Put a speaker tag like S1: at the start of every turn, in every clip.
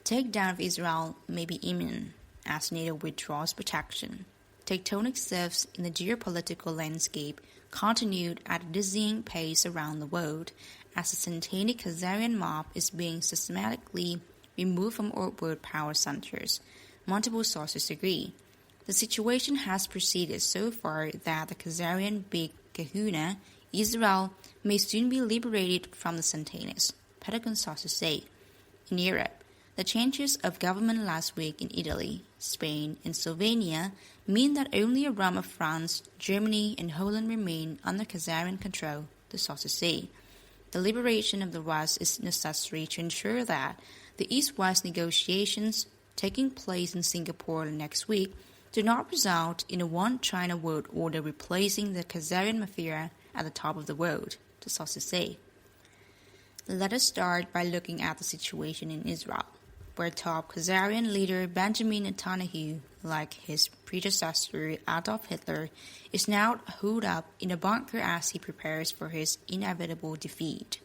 S1: Takedown of Israel may be imminent as NATO withdraws protection. Tectonic shifts in the geopolitical landscape continued at a dizzying pace around the world as the satanic Khazarian mob is being systematically removed from world power centers. Multiple sources agree. The situation has proceeded so far that the Khazarian Big Kahuna, Israel, may soon be liberated from the Satanis, Pentagon sources say. In Europe, the changes of government last week in Italy, Spain, and Slovenia mean that only a realm of France, Germany, and Holland remain under Khazarian control, the sources say. The liberation of the West is necessary to ensure that the East-West negotiations taking place in Singapore next week do not result in a one-China world order replacing the Khazarian mafia at the top of the world, the sources say. Let us start by looking at the situation in Israel, where top Khazarian leader Benjamin Netanyahu, like his predecessor Adolf Hitler, is now holed up in a bunker as he prepares for his inevitable defeat.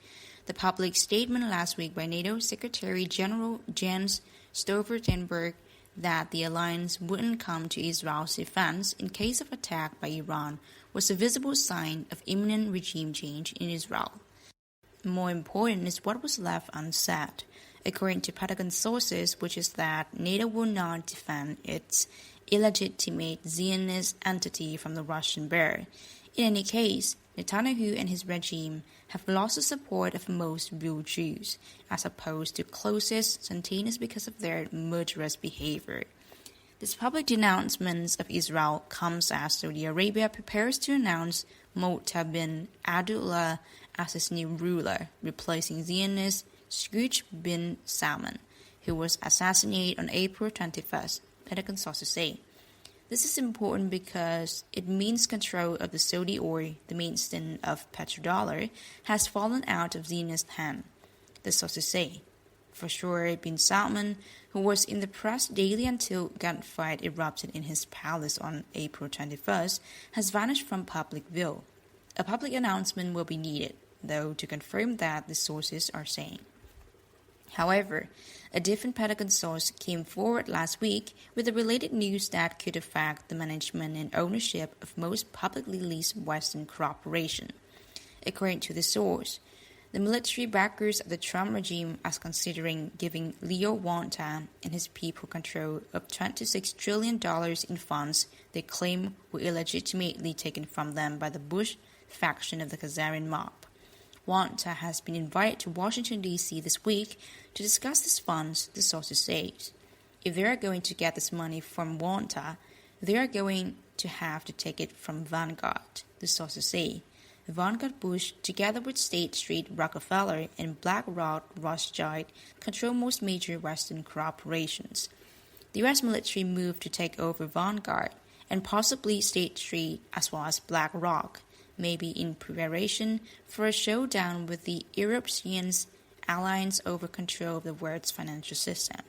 S1: The public statement last week by NATO Secretary General Jens Stoltenberg that the alliance wouldn't come to Israel's defense in case of attack by Iran was a visible sign of imminent regime change in Israel. More important is what was left unsaid, according to Pentagon sources, which is that NATO will not defend its illegitimate Zionist entity from the Russian bear. In any case, Netanyahu and his regime have lost the support of most real Jews, as opposed to closest Satanis because of their murderous behavior. This public denouncement of Israel comes as Saudi Arabia prepares to announce Motta bin Abdullah as its new ruler, replacing Zionist Scrooge bin Salman, who was assassinated on April 21st, Pentagon sources say. This is important because it means control of the Saudi oil, the mainstay of petrodollar, has fallen out of Zionist hand, the sources say. For sure, bin Salman, who was in the press daily until gunfight erupted in his palace on April 21st, has vanished from public view. A public announcement will be needed, though, to confirm that the sources are saying. However, a different Pentagon source came forward last week with the related news that could affect the management and ownership of most publicly leased Western corporations. According to the source, the military backers of the Trump regime are considering giving Leo Wonta and his people control of $26 trillion in funds they claim were illegitimately taken from them by the Bush faction of the Khazarian mob. Wonta has been invited to Washington, D.C. this week to discuss these funds, the sources say. If they are going to get this money from Wonta, they are going to have to take it from Vanguard, the sources say. Vanguard Bush, together with State Street, Rockefeller, and BlackRock Rothschild, control most major Western corporations. The U.S. military moved to take over Vanguard and possibly State Street as well as BlackRock, maybe in preparation for a showdown with the European alliance over control of the world's financial system.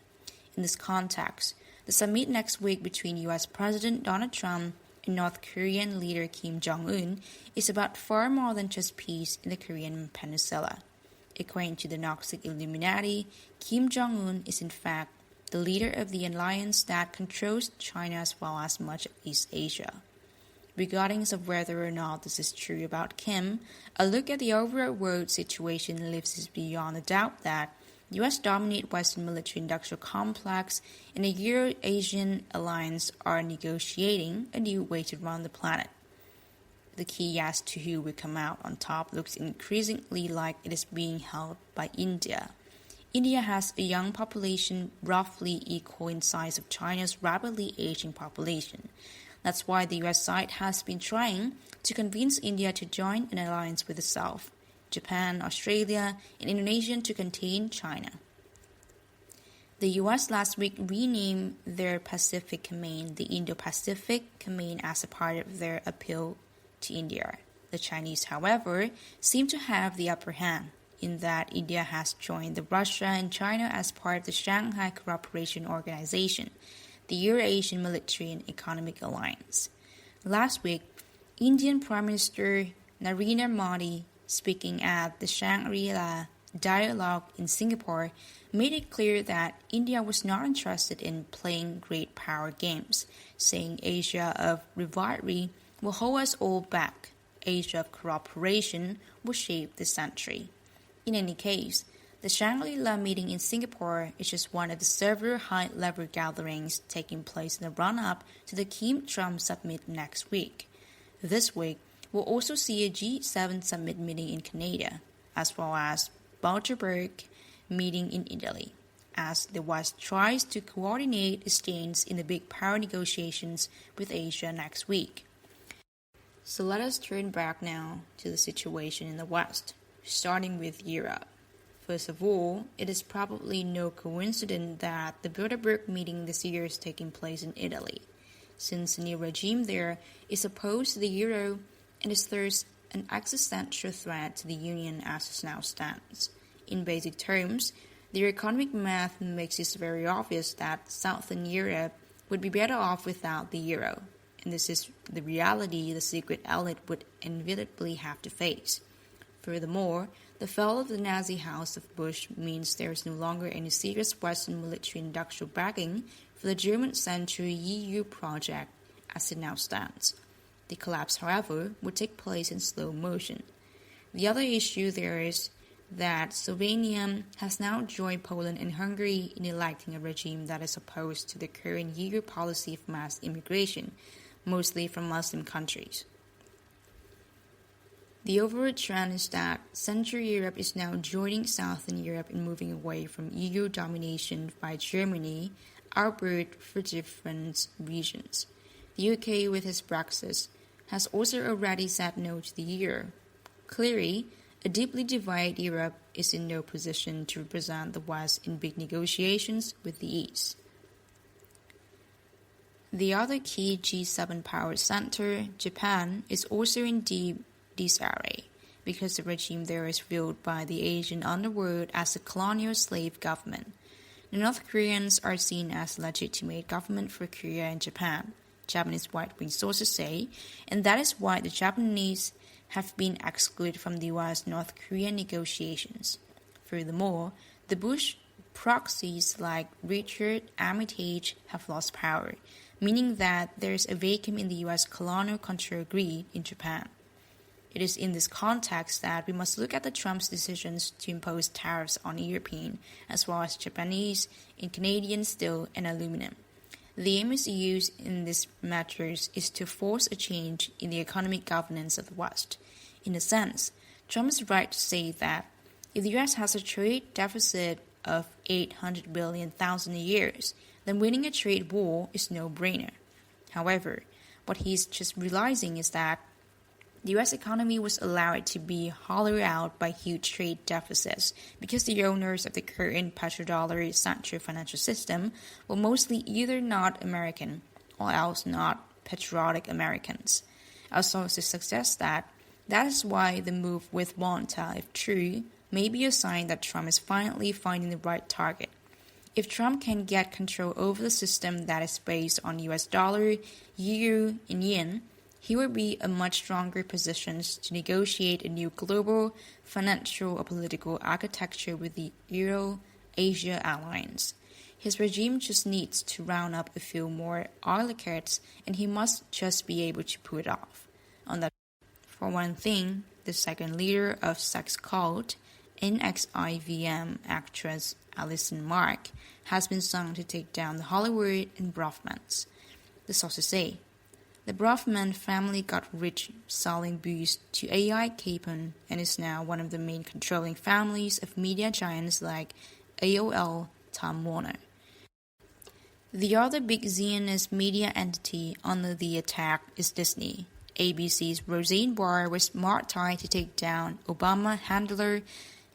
S1: In this context, the summit next week between U.S. President Donald Trump and North Korean leader Kim Jong-un is about far more than just peace in the Korean peninsula. According to the Gnostic Illuminati, Kim Jong-un is in fact the leader of the alliance that controls China as well as much of East Asia. Regardless of whether or not this is true about Kim, a look at the overall world situation leaves us beyond a doubt that U.S.-dominated Western military-industrial complex and the Euro-Asian alliance are negotiating a new way to run the planet. The key as to who will come out on top looks increasingly like it is being held by India. India has a young population roughly equal in size of China's rapidly aging population. That's why the U.S. side has been trying to convince India to join an alliance with itself, Japan, Australia, and Indonesia to contain China. The U.S. last week renamed their Pacific Command the Indo-Pacific Command as a part of their appeal to India. The Chinese, however, seem to have the upper hand in that India has joined the Russia and China as part of the Shanghai Cooperation Organization, the Euro-Asian Military and Economic Alliance. Last week, Indian Prime Minister Narendra Modi, speaking at the Shangri-La dialogue in Singapore made it clear that India was not interested in playing great power games, saying Asia of rivalry will hold us all back. Asia of cooperation will shape the century. In any case, the Shangri-La meeting in Singapore is just one of the several high-level gatherings taking place in the run-up to the Kim-Trump summit next week. This week, we'll also see a G7 summit meeting in Canada, as well as Bilderberg meeting in Italy, as the West tries to coordinate its stance in the big power negotiations with Asia next week. So let us turn back now to the situation in the West, starting with Europe. First of all, it is probably no coincidence that the Bilderberg meeting this year is taking place in Italy, since the new regime there is opposed to the euro and is thus an existential threat to the union as it now stands. In basic terms, their economic math makes it very obvious that Southern Europe would be better off without the euro, and this is the reality the secret elite would inevitably have to face. Furthermore, the fall of the Nazi House of Bush means there is no longer any serious Western military-industrial backing for the German-centered EU project as it now stands. The collapse, however, would take place in slow motion. The other issue there is that Slovenia has now joined Poland and Hungary in electing a regime that is opposed to the current EU policy of mass immigration, mostly from Muslim countries. The overall trend is that Central Europe is now joining Southern Europe in moving away from EU domination by Germany, albeit for different regions. The UK, with its Brexit, has also already said no to the euro. Clearly, a deeply divided Europe is in no position to represent the West in big negotiations with the East. The other key G7 power center, Japan, is also in deep disarray because the regime there is viewed by the Asian underworld as a colonial slave government. The North Koreans are seen as a legitimate government for Korea and Japan, Japanese right-wing sources say, and that is why the Japanese have been excluded from the U.S.-North Korean negotiations. Furthermore, the Bush proxies like Richard Armitage have lost power, meaning that there is a vacuum in the U.S. colonial control grid in Japan. It is in this context that we must look at the Trump's decisions to impose tariffs on European as well as Japanese and Canadian steel and aluminum. The aim is used in these matters is to force a change in the economic governance of the West. In a sense, Trump is right to say that if the U.S. has a trade deficit of $800 billion a year, then winning a trade war is no-brainer. However, what he's just realizing is that the U.S. economy was allowed to be hollowed out by huge trade deficits because the owners of the current petrodollar-central financial system were mostly either not American or else not patriotic Americans. Our sources suggest that is why the move with Wanta, if true, may be a sign that Trump is finally finding the right target. If Trump can get control over the system that is based on US dollar, euro, and yen, he will be in much stronger positions to negotiate a new global financial or political architecture with the Euro-Asia alliance. His regime just needs to round up a few more oligarchs, and he must just be able to pull it off. For one thing, the second leader of sex cult, NXIVM actress Alison Mark, has been sung to take down the Hollywood and Brofmans. The sources say, the Brofman family got rich selling booze to AI Capon and is now one of the main controlling families of media giants like AOL, Time Warner. The other big Zionist media entity under the attack is Disney. ABC's Roseanne Barr was martyred to take down Obama handler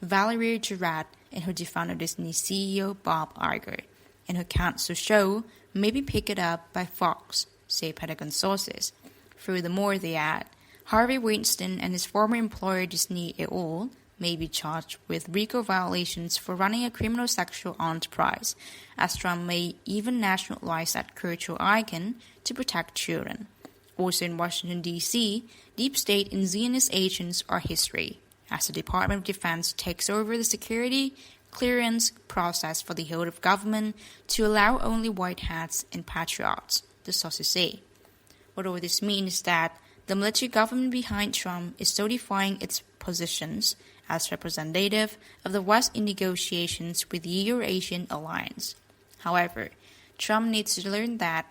S1: Valerie Jarrett and her defounder Disney CEO Bob Iger, and her cancel show may be picked up by Fox, say Pentagon sources. Furthermore, they add, Harvey Weinstein and his former employer Disney et al. May be charged with RICO violations for running a criminal sexual enterprise, as Trump may even nationalize that cultural icon to protect children. Also in Washington, D.C., deep state and Zionist agents are history. as the Department of Defense takes over the security clearance process for the whole of government to allow only white hats and patriots, the sources say. What all this means is that the military government behind Trump is solidifying its positions as representative of the West in negotiations with the Eurasian alliance. However, Trump needs to learn that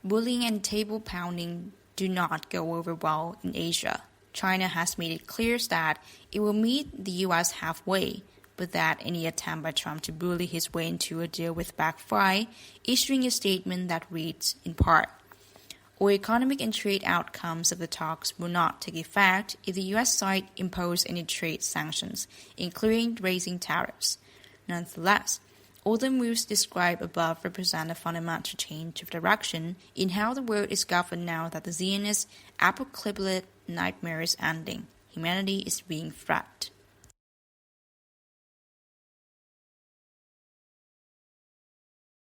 S1: bullying and table-pounding do not go over well in Asia. China has made it clear that it will meet the U.S. halfway, but that any attempt by Trump to bully his way into a deal will backfire, issuing a statement that reads, in part, "All economic and trade outcomes of the talks will not take effect if the U.S. side impose any trade sanctions, including raising tariffs. Nonetheless, all the moves described above represent a fundamental change of direction in how the world is governed now that the Zionist apocalyptic nightmare is ending. Humanity is being threatened."